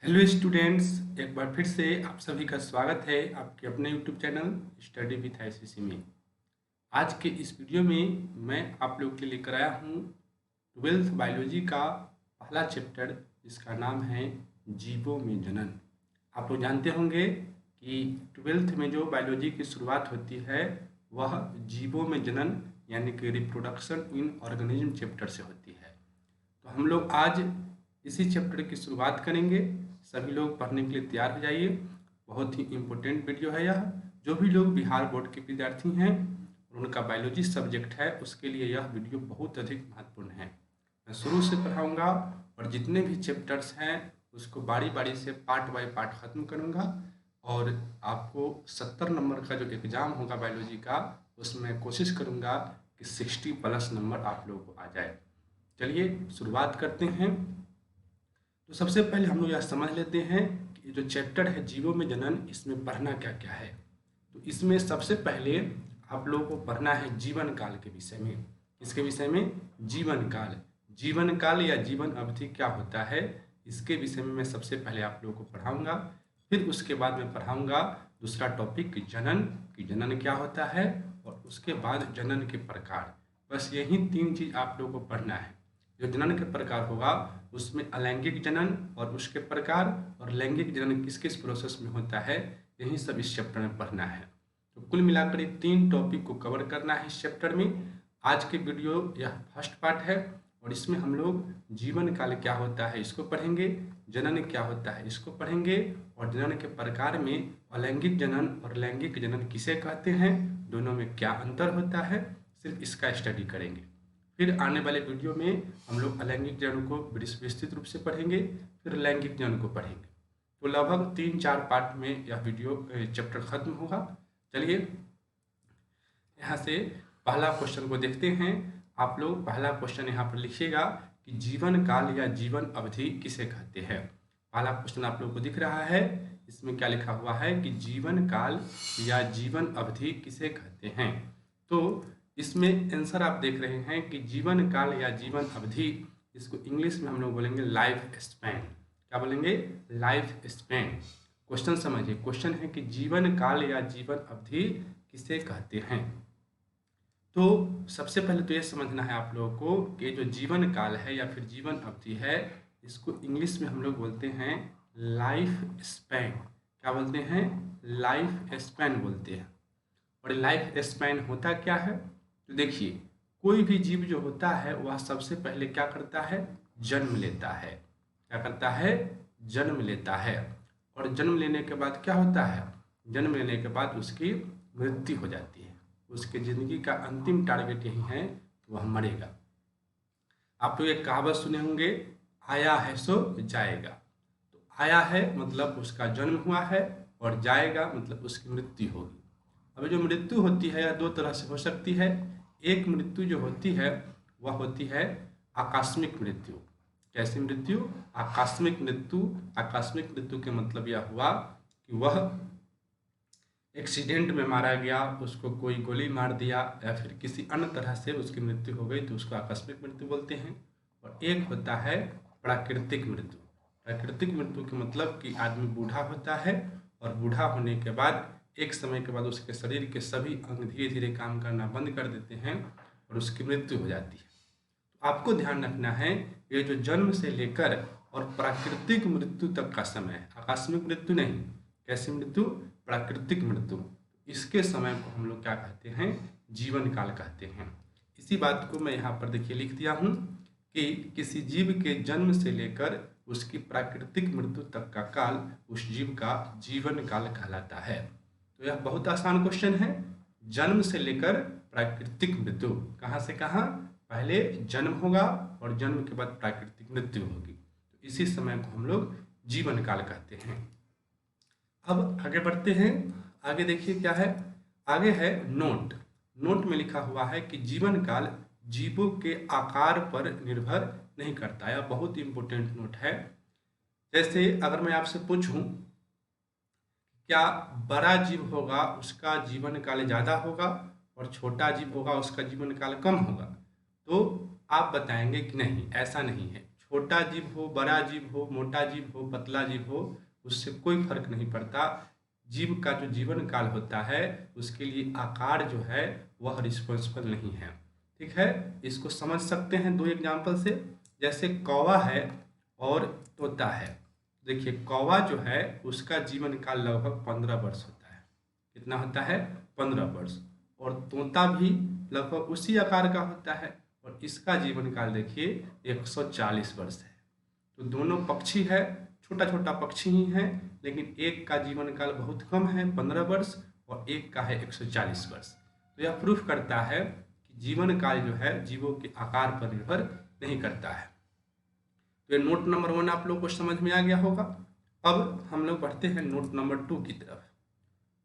Hello students, एक बार फिर से आप सभी का स्वागत है आपके अपने YouTube channel study with ICC में। आज के इस वीडियो में मैं आप लोग के लिए लेकर आया हूँ ट्वेल्थ बायोलॉजी का पहला चैप्टर, जिसका नाम है जीवों में जनन। आप लोग जानते होंगे कि ट्वेल्थ में जो बायोलॉजी की शुरुआत होती है वह जीवों में जनन यानी कि रिप्रोडक्शन इन ऑर्गेनिज्म चैप्टर से होती है। तो हम लोग आज इसी चैप्टर की शुरुआत करेंगे। सभी लोग पढ़ने के लिए तैयार हो जाइए। बहुत ही इम्पोर्टेंट वीडियो है यह। जो भी लोग बिहार बोर्ड के विद्यार्थी हैं और उनका बायोलॉजी सब्जेक्ट है, उसके लिए यह वीडियो बहुत अधिक महत्वपूर्ण है। मैं शुरू से पढ़ाऊँगा और जितने भी चैप्टर्स हैं उसको बारी बारी से पार्ट बाय पार्ट ख़त्म करूँगा। और आपको 70 नंबर का जो एग्ज़ाम होगा बायोलॉजी का, उसमें कोशिश करूँगा कि 60+ नंबर आप लोगों को आ जाए। चलिए शुरुआत करते हैं। तो सबसे पहले हम लोग यह समझ लेते हैं कि जो चैप्टर है जीवों में जनन, इसमें पढ़ना क्या क्या है। तो इसमें सबसे पहले आप लोगों को पढ़ना है जीवन काल के विषय में। इसके विषय में जीवन काल, जीवन काल या जीवन अवधि क्या होता है, इसके विषय में मैं सबसे पहले आप लोगों को पढ़ाऊँगा। फिर उसके बाद मैं पढ़ाऊँगा दूसरा टॉपिक जनन, कि जनन क्या होता है, और उसके बाद जनन के प्रकार। बस यही 3 चीज़ आप लोगों को पढ़ना है। जो जनन के प्रकार होगा उसमें अलैंगिक जनन और उसके प्रकार, और लैंगिक जनन किस किस प्रोसेस में होता है, यही सब इस चैप्टर में पढ़ना है। तो कुल मिलाकर ये 3 टॉपिक को कवर करना है इस चैप्टर में। आज के वीडियो यह फर्स्ट पार्ट है और इसमें हम लोग जीवन काल क्या होता है इसको पढ़ेंगे, जनन क्या होता है इसको पढ़ेंगे, और जनन के प्रकार में अलैंगिक जनन और लैंगिक जनन किसे कहते हैं, दोनों में क्या अंतर होता है, सिर्फ इसका स्टडी करेंगे। फिर आने वाले वीडियो में हम लोग अलैंगिक जनन को विस्तृत रूप से पढ़ेंगे, फिर लैंगिक जनन को पढ़ेंगे। तो लगभग 3-4 पार्ट में यह वीडियो चैप्टर खत्म होगा। चलिए यहाँ से पहला क्वेश्चन को देखते हैं। आप लोग पहला क्वेश्चन यहाँ पर लिखिएगा कि जीवन काल या जीवन अवधि किसे कहते हैं। पहला क्वेश्चन आप लोग को दिख रहा है, इसमें क्या लिखा हुआ है कि जीवन काल या जीवन अवधि किसे कहते हैं। तो इसमें आंसर आप देख रहे हैं कि जीवन काल या जीवन अवधि, इसको इंग्लिश में हम लोग बोलेंगे लाइफ स्पैन। क्या बोलेंगे? Life span. क्वेश्चन समझिए, क्वेश्चन है कि जीवन काल या जीवन अवधि किसे कहते हैं। तो सबसे पहले तो ये समझना है आप लोगों को कि जो जीवन काल है या फिर जीवन अवधि है, इसको इंग्लिश में हम लोग बोलते हैं लाइफ स्पैन। क्या बोलते हैं? लाइफ स्पैन बोलते हैं। और लाइफ स्पैन होता क्या है, तो देखिए कोई भी जीव जो होता है वह सबसे पहले क्या करता है, जन्म लेता है। क्या करता है? जन्म लेता है। और जन्म लेने के बाद क्या होता है, जन्म लेने के बाद उसकी मृत्यु हो जाती है। उसकी ज़िंदगी का अंतिम टारगेट यही है, वह मरेगा। आप लोग एक कहावत सुने होंगे, आया है सो जाएगा। तो आया है मतलब उसका जन्म हुआ है, और जाएगा मतलब उसकी मृत्यु होगी। अब जो मृत्यु होती है यह 2 तरह से हो सकती है। एक मृत्यु जो होती है वह होती है आकस्मिक मृत्यु। कैसी मृत्यु? आकस्मिक मृत्यु। आकस्मिक मृत्यु के मतलब यह हुआ कि वह एक्सीडेंट में मारा गया, उसको कोई गोली मार दिया या फिर किसी अन्य तरह से उसकी मृत्यु हो गई, तो उसको आकस्मिक मृत्यु बोलते हैं। और एक होता है प्राकृतिक मृत्यु। प्राकृतिक मृत्यु के मतलब कि आदमी बूढ़ा होता है, और बूढ़ा होने के बाद एक समय के बाद उसके शरीर के सभी अंग धीरे धीरे काम करना बंद कर देते हैं और उसकी मृत्यु हो जाती है। तो आपको ध्यान रखना है, ये जो जन्म से लेकर और प्राकृतिक मृत्यु तक का समय है, आकस्मिक मृत्यु नहीं। कैसी मृत्यु? प्राकृतिक मृत्यु। इसके समय को हम लोग क्या कहते हैं? जीवन काल कहते हैं। इसी बात को मैं यहाँ पर देखिए लिख दिया हूँ कि किसी जीव के जन्म से लेकर उसकी प्राकृतिक मृत्यु तक का काल उस जीव का जीवन काल कहलाता है। तो यह बहुत आसान क्वेश्चन है। जन्म से लेकर प्राकृतिक मृत्यु, कहाँ से कहाँ? पहले जन्म होगा और जन्म के बाद प्राकृतिक मृत्यु होगी, तो इसी समय को हम लोग जीवन काल कहते हैं। अब आगे बढ़ते हैं। आगे देखिए क्या है, आगे है नोट। नोट में लिखा हुआ है कि जीवन काल जीवों के आकार पर निर्भर नहीं करता। यह बहुत इंपॉर्टेंट नोट है। जैसे अगर मैं आपसे पूछूं क्या बड़ा जीव होगा उसका जीवन काल ज़्यादा होगा और छोटा जीव होगा उसका जीवन काल कम होगा, तो आप बताएंगे कि नहीं, ऐसा नहीं है। छोटा जीव हो, बड़ा जीव हो, मोटा जीव हो, पतला जीव हो, उससे कोई फर्क नहीं पड़ता। जीव का जो जीवन काल होता है उसके लिए आकार जो है वह रिस्पॉन्सिबल नहीं है। ठीक है, इसको समझ सकते हैं दो एग्जाम्पल से। जैसे कौवा है और तोता है। देखिए कौवा जो है उसका जीवन काल लगभग 15 वर्ष होता है। कितना होता है? 15 वर्ष। और तोता भी लगभग उसी आकार का होता है और इसका जीवन काल देखिए 140 वर्ष है। तो दोनों पक्षी है, छोटा छोटा पक्षी ही है, लेकिन एक का जीवन काल बहुत कम है 15 वर्ष और एक का है 140 वर्ष। तो यह प्रूफ करता है कि जीवन काल जो है जीवों के आकार पर निर्भर नहीं करता है। तो ये नोट नंबर 1 आप लोग को समझ में आ गया होगा। अब हम लोग बढ़ते हैं नोट नंबर 2 की तरफ।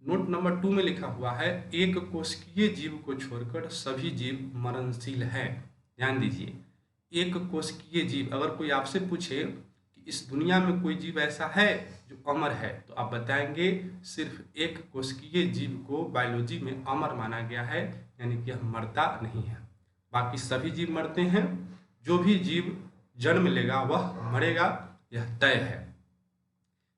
नोट नंबर 2 में लिखा हुआ है एक कोशिकीय जीव को छोड़कर सभी जीव मरणशील हैं। ध्यान दीजिए, एक कोशिकीय जीव। अगर कोई आपसे पूछे कि इस दुनिया में कोई जीव ऐसा है जो अमर है, तो आप बताएंगे सिर्फ एक कोशिकीय जीव को बायोलॉजी में अमर माना गया है, यानी कि यह मरता नहीं है। बाकी सभी जीव मरते हैं। जो भी जीव जन्म लेगा वह मरेगा, यह तय है।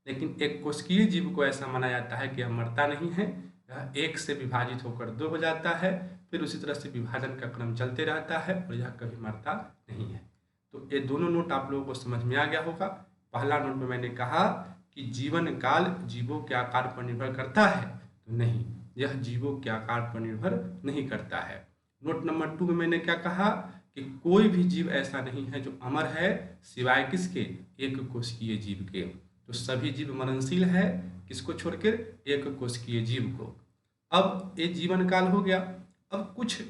लेकिन एक कोशिकीय जीव को ऐसा माना जाता है कि यह मरता नहीं है। यह एक से विभाजित होकर 2 हो जाता है, फिर उसी तरह से विभाजन का क्रम चलते रहता है और यह कभी मरता नहीं है। तो ये दोनों नोट आप लोगों को समझ में आ गया होगा। पहला नोट में मैंने कहा कि जीवन काल जीवों के आकार पर निर्भर करता है, तो नहीं, यह जीवों के आकार पर निर्भर नहीं करता है। नोट नंबर 2 में मैंने क्या कहा कि कोई भी जीव ऐसा नहीं है जो अमर है सिवाय किसके? एक कोशिकीय जीव के। तो सभी जीव मरणशील है, किसको छोड़कर? एक कोशिकीय जीव को। अब ये जीवन काल हो गया। अब कुछ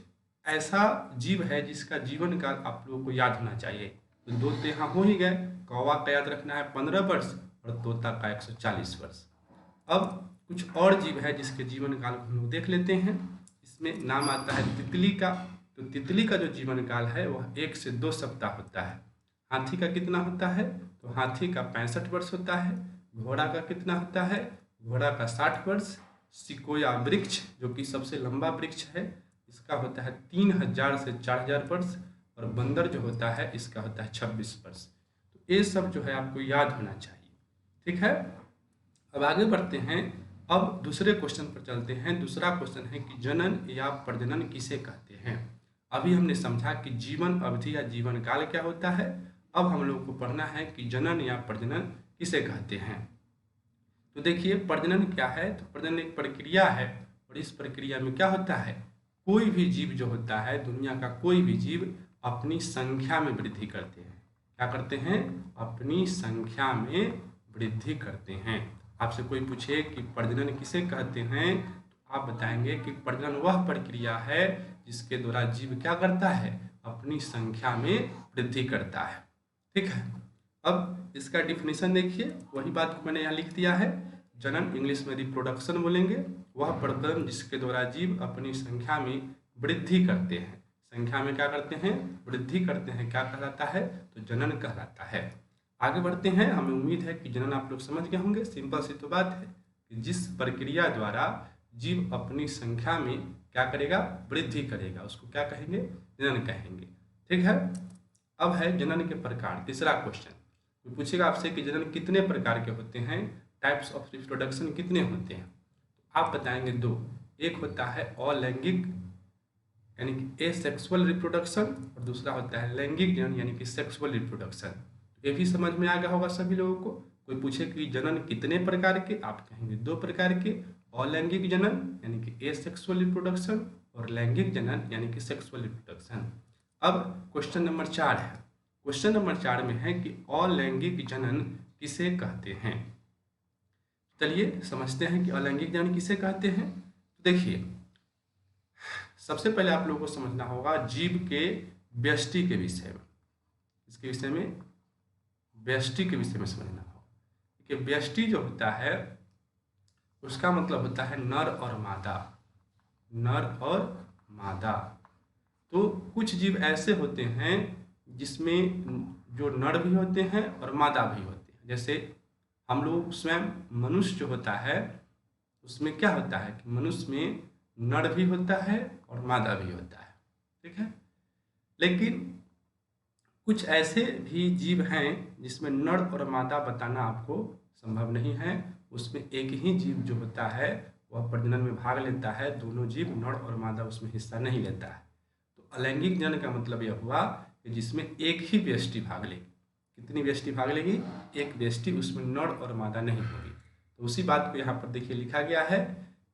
ऐसा जीव है जिसका जीवन काल आप लोगों को याद होना चाहिए। तो दो तो यहाँ हो ही गए। कौवा का याद रखना है 15 वर्ष और तोता का 140 वर्ष। अब कुछ और जीव है जिसके जीवन काल को हम लोग देख लेते हैं। इसमें नाम आता है तितली का। तो तितली का जो जीवन काल है वह 1 से 2 सप्ताह होता है। हाथी का कितना होता है? तो हाथी का 65 वर्ष होता है। घोड़ा का कितना होता है? घोड़ा का 60 वर्ष। सिकोया वृक्ष जो कि सबसे लंबा वृक्ष है, इसका होता है 3000 से 4000 वर्ष। और बंदर जो होता है इसका होता है 26 वर्ष। तो ये सब जो है आपको याद होना चाहिए। ठीक है, अब आगे बढ़ते हैं। अब दूसरे क्वेश्चन पर चलते हैं। दूसरा क्वेश्चन है कि जनन या प्रजनन किसे कहते हैं? अभी हमने समझा कि जीवन अवधि या जीवन काल क्या होता है। अब हम लोग को पढ़ना है कि जनन या प्रजनन किसे कहते हैं। तो देखिए प्रजनन क्या है? तो प्रजनन एक प्रक्रिया है और इस प्रक्रिया में क्या होता है, कोई भी जीव जो होता है, दुनिया का कोई भी जीव अपनी संख्या में वृद्धि करते हैं। क्या करते हैं? अपनी संख्या में वृद्धि करते हैं। आपसे कोई पूछे कि प्रजनन किसे कहते हैं, तो आप बताएंगे कि प्रजनन वह प्रक्रिया है जिसके द्वारा जीव क्या करता है, अपनी संख्या में वृद्धि करता है। ठीक है, अब इसका डिफिनेशन देखिए, वही बात को मैंने यहाँ लिख दिया है। जनन इंग्लिश में रिप्रोडक्शन बोलेंगे, वह प्रजनन जिसके द्वारा जीव अपनी संख्या में वृद्धि करते हैं। संख्या में क्या करते हैं? वृद्धि करते हैं। क्या कहलाता है? तो जनन कहलाता है। आगे बढ़ते हैं। हमें उम्मीद है कि जनन आप लोग समझ गए होंगे। सिंपल सी तो बात है कि जिस प्रक्रिया द्वारा जीव अपनी संख्या में क्या करेगा, वृद्धि करेगा, उसको क्या कहेंगे? जनन कहेंगे। ठीक है, अब है जनन के प्रकार। तीसरा क्वेश्चन तो पूछेगा आपसे कि जनन कितने प्रकार के होते हैं, टाइप्स ऑफ रिप्रोडक्शन कितने होते हैं। तो आप बताएंगे 2। एक होता है अलैंगिक यानी कि एसेक्सुअल रिप्रोडक्शन और दूसरा होता है लैंगिक जनन यानी कि सेक्सुअल रिप्रोडक्शन। ये भी समझ में आ गया होगा सभी लोगों को। कोई पूछे कि जनन कितने प्रकार के, आप कहेंगे 2 प्रकार के, अलैंगिक जनन यानी कि एसेक्सुअल रिप्रोडक्शन और लैंगिक जनन यानी कि सेक्सुअल रिप्रोडक्शन। अब क्वेश्चन नंबर 4 है। क्वेश्चन नंबर 4 में है कि अलैंगिक जनन किसे कहते हैं। चलिए समझते हैं कि अलैंगिक जनन किसे कहते हैं। तो देखिए सबसे पहले आप लोगों को समझना होगा जीव के व्यष्टि के विषय में। इसके विषय में व्यष्टि के विषय में समझना होगा कि व्यष्टि जो होता है उसका मतलब होता है नर और मादा। नर और मादा। तो कुछ जीव ऐसे होते हैं जिसमें जो नर भी होते हैं और मादा भी होते हैं। जैसे हम लोग स्वयं मनुष्य जो होता है उसमें क्या होता है कि मनुष्य में नर भी होता है और मादा भी होता है। ठीक है, लेकिन कुछ ऐसे भी जीव हैं जिसमें नर और मादा बताना आपको संभव नहीं है। उसमें एक ही जीव जो होता है वह प्रजनन में भाग लेता है, दोनों जीव नर और मादा उसमें हिस्सा नहीं लेता है। तो अलैंगिक जनन का मतलब यह हुआ कि जिसमें एक ही व्यष्टि भाग लेगी। कितनी व्यष्टि भाग लेगी? एक व्यष्टि, उसमें नर और मादा नहीं होगी। तो उसी बात को यहाँ पर देखिए लिखा गया है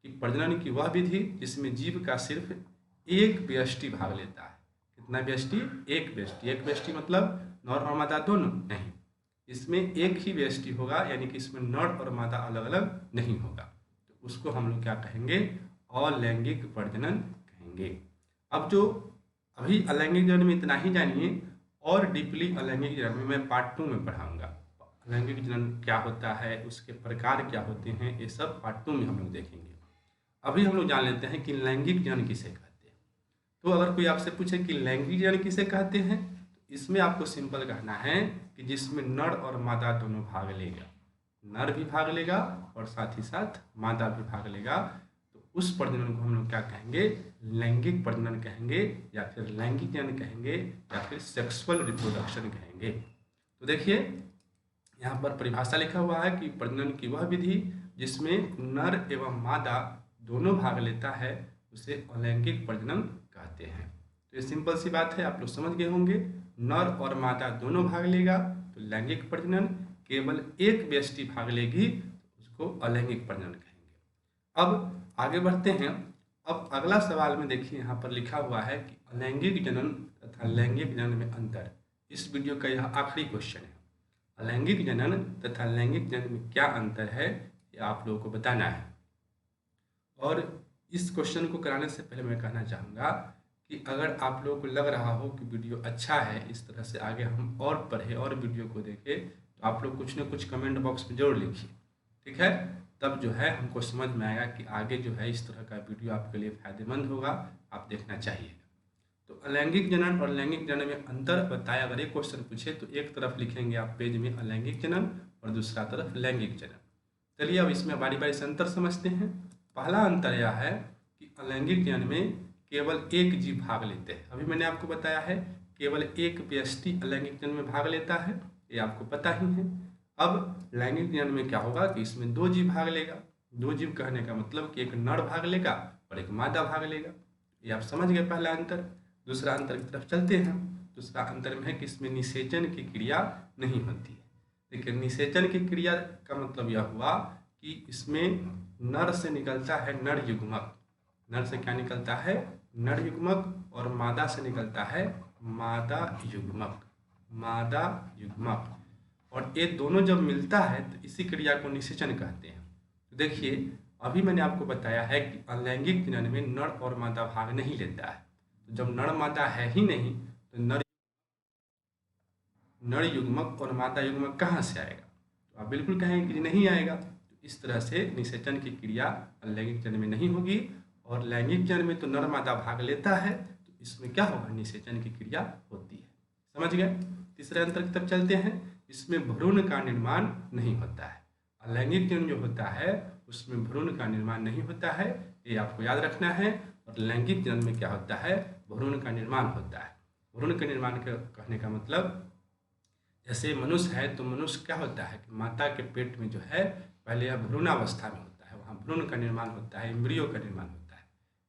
कि प्रजनन की वह विधि जिसमें जीव का सिर्फ एक व्यष्टि भाग लेता है। कितना व्यष्टि? एक व्यष्टि। एक व्यष्टि मतलब नर और मादा दोनों नहीं, इसमें एक ही व्यष्टि होगा, यानी कि इसमें नर और मादा अलग अलग नहीं होगा। तो उसको हम लोग क्या कहेंगे? अलैंगिक प्रजनन कहेंगे। अब जो अभी अलैंगिक जनन में इतना ही जानिए, और डीपली अलैंगिक जनन में मैं पार्ट 2 में पढ़ाऊंगा। अलैंगिक जनन क्या होता है, उसके प्रकार क्या होते हैं, ये सब पार्ट 2 में हम लोग देखेंगे। अभी हम लोग जान लेते हैं कि लैंगिक जनन किसे कहते हैं। तो अगर कोई आपसे पूछे कि लैंगिक जनन किसे कहते हैं, तो इसमें आपको सिंपल कहना है कि जिसमें नर और मादा दोनों भाग लेगा। नर भी भाग लेगा और साथ ही साथ मादा भी भाग लेगा। तो उस प्रजनन को हम लोग क्या कहेंगे? लैंगिक प्रजनन कहेंगे, या फिर लैंगिक जनन कहेंगे, या फिर सेक्सुअल रिप्रोडक्शन कहेंगे। तो देखिए यहाँ पर परिभाषा लिखा हुआ है कि प्रजनन की वह विधि जिसमें नर एवं मादा दोनों भाग लेता है उसे अलैंगिक प्रजनन कहते हैं। तो ये सिंपल सी बात है, आप लोग समझ गए होंगे। नर और मादा दोनों भाग लेगा तो लैंगिक प्रजनन, केवल एक व्यष्टि भाग लेगी तो उसको अलैंगिक प्रजनन कहेंगे। अब आगे बढ़ते हैं। अब अगला सवाल में देखिए यहाँ पर लिखा हुआ है कि अलैंगिक जनन तथा लैंगिक जनन में अंतर। इस वीडियो का यह आखिरी क्वेश्चन है। अलैंगिक जनन तथा लैंगिक जनन में क्या अंतर है, ये आप लोगों को बताना है। और इस क्वेश्चन को कराने से पहले मैं कहना चाहूँगा कि अगर आप लोगों को लग रहा हो कि वीडियो अच्छा है, इस तरह से आगे हम और पढ़े और वीडियो को देखें, तो आप लोग कुछ न कुछ कमेंट बॉक्स में जरूर लिखिए, ठीक है। तब जो है हमको समझ में आएगा कि आगे जो है इस तरह का वीडियो आपके लिए फ़ायदेमंद होगा, आप देखना चाहिए। तो अलैंगिक जनन और लैंगिक जनन में अंतर बताया। अगर एक क्वेश्चन पूछे तो एक तरफ लिखेंगे आप पेज में अलैंगिक जनन और दूसरा तरफ लैंगिक जनन। चलिए अब इसमें बारी बारी से अंतर समझते हैं। पहला अंतर यह है कि अलैंगिक जनन में केवल एक जीव भाग लेते हैं। अभी मैंने आपको बताया है केवल एक व्यष्टि अलैंगिक जनन में भाग लेता है, ये आपको पता ही है। अब लैंगिक जनन में क्या होगा कि इसमें दो जीव भाग लेगा। दो जीव कहने का मतलब कि एक नर भाग लेगा और एक मादा भाग लेगा। ये आप समझ गए पहला अंतर। दूसरा अंतर की तरफ चलते हैं। दूसरा अंतर में है कि इसमें निषेचन की क्रिया नहीं होती है। देखिए निषेचन की क्रिया का मतलब यह हुआ कि इसमें नर से निकलता है नर युग्मक। नर से क्या निकलता है? नर युग्मक। और मादा से निकलता है मादा युग्मक। मादा युग्मक। और ये दोनों जब मिलता है तो इसी क्रिया को निषेचन कहते हैं। तो देखिए अभी मैंने आपको बताया है कि अलैंगिक जनन में नर और मादा भाग नहीं लेता है। तो जब नर मादा है ही नहीं तो नर युग्मक और मादा युग्मक कहाँ से आएगा? तो आप बिल्कुल कहेंगे कि नहीं आएगा। तो इस तरह से निषेचन की क्रिया लैंगिक जनन में नहीं होगी। और लैंगिक जनन में तो नर मादा भाग लेता है, तो इसमें क्या होगा? निषेचन की क्रिया होती है। समझ गए? तीसरे अंतर की तरफ चलते हैं। इसमें भ्रूण का निर्माण नहीं होता है। अलैंगिक जनन जो होता है उसमें भ्रूण का निर्माण नहीं होता है, ये आपको याद रखना है। और लैंगिक जनन में क्या होता है? भ्रूण का निर्माण होता है। भ्रूण के निर्माण का कहने का मतलब जैसे मनुष्य है तो मनुष्य क्या होता है कि माता के पेट में जो है पहले यह भ्रूणावस्था में होता है, वहाँ भ्रूण का निर्माण होता है, एम्ब्रियो का निर्माण होता है।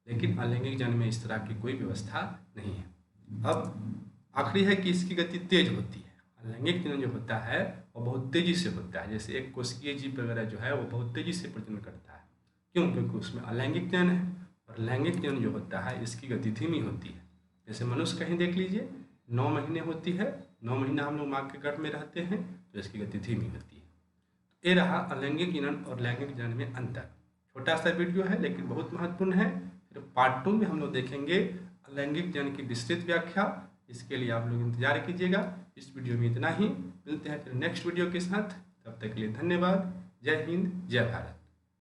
लेकिन अलैंगिक जनन में इस तरह की कोई व्यवस्था नहीं है। अब आखिरी है कि इसकी गति तेज होती है। अलैंगिक जनन जो होता है वो बहुत तेजी से होता है। जैसे एक कोशिकीय जीव वगैरह जो है वो बहुत तेजी से प्रजनन करता है। क्यों? क्योंकि उसमें अलैंगिक जनन है। और लैंगिक जनन जो होता है इसकी गति धीमी होती है। जैसे मनुष्य कहीं देख लीजिए 9 महीने होती है, 9 महीना हम लोग माँ के गर्भ में रहते हैं, तो इसकी गति धीमी होती है। तो ये रहा अलैंगिक जनन और लैंगिक जनन में अंतर। छोटा सा वीडियो है लेकिन बहुत महत्वपूर्ण है। फिर पार्ट 2 में हम लोग देखेंगे अलैंगिक जनन की विस्तृत व्याख्या। इसके लिए आप लोग इंतजार कीजिएगा। इस वीडियो में इतना ही। मिलते हैं फिर नेक्स्ट वीडियो के साथ। तब तक के लिए धन्यवाद। जय हिंद, जय भारत।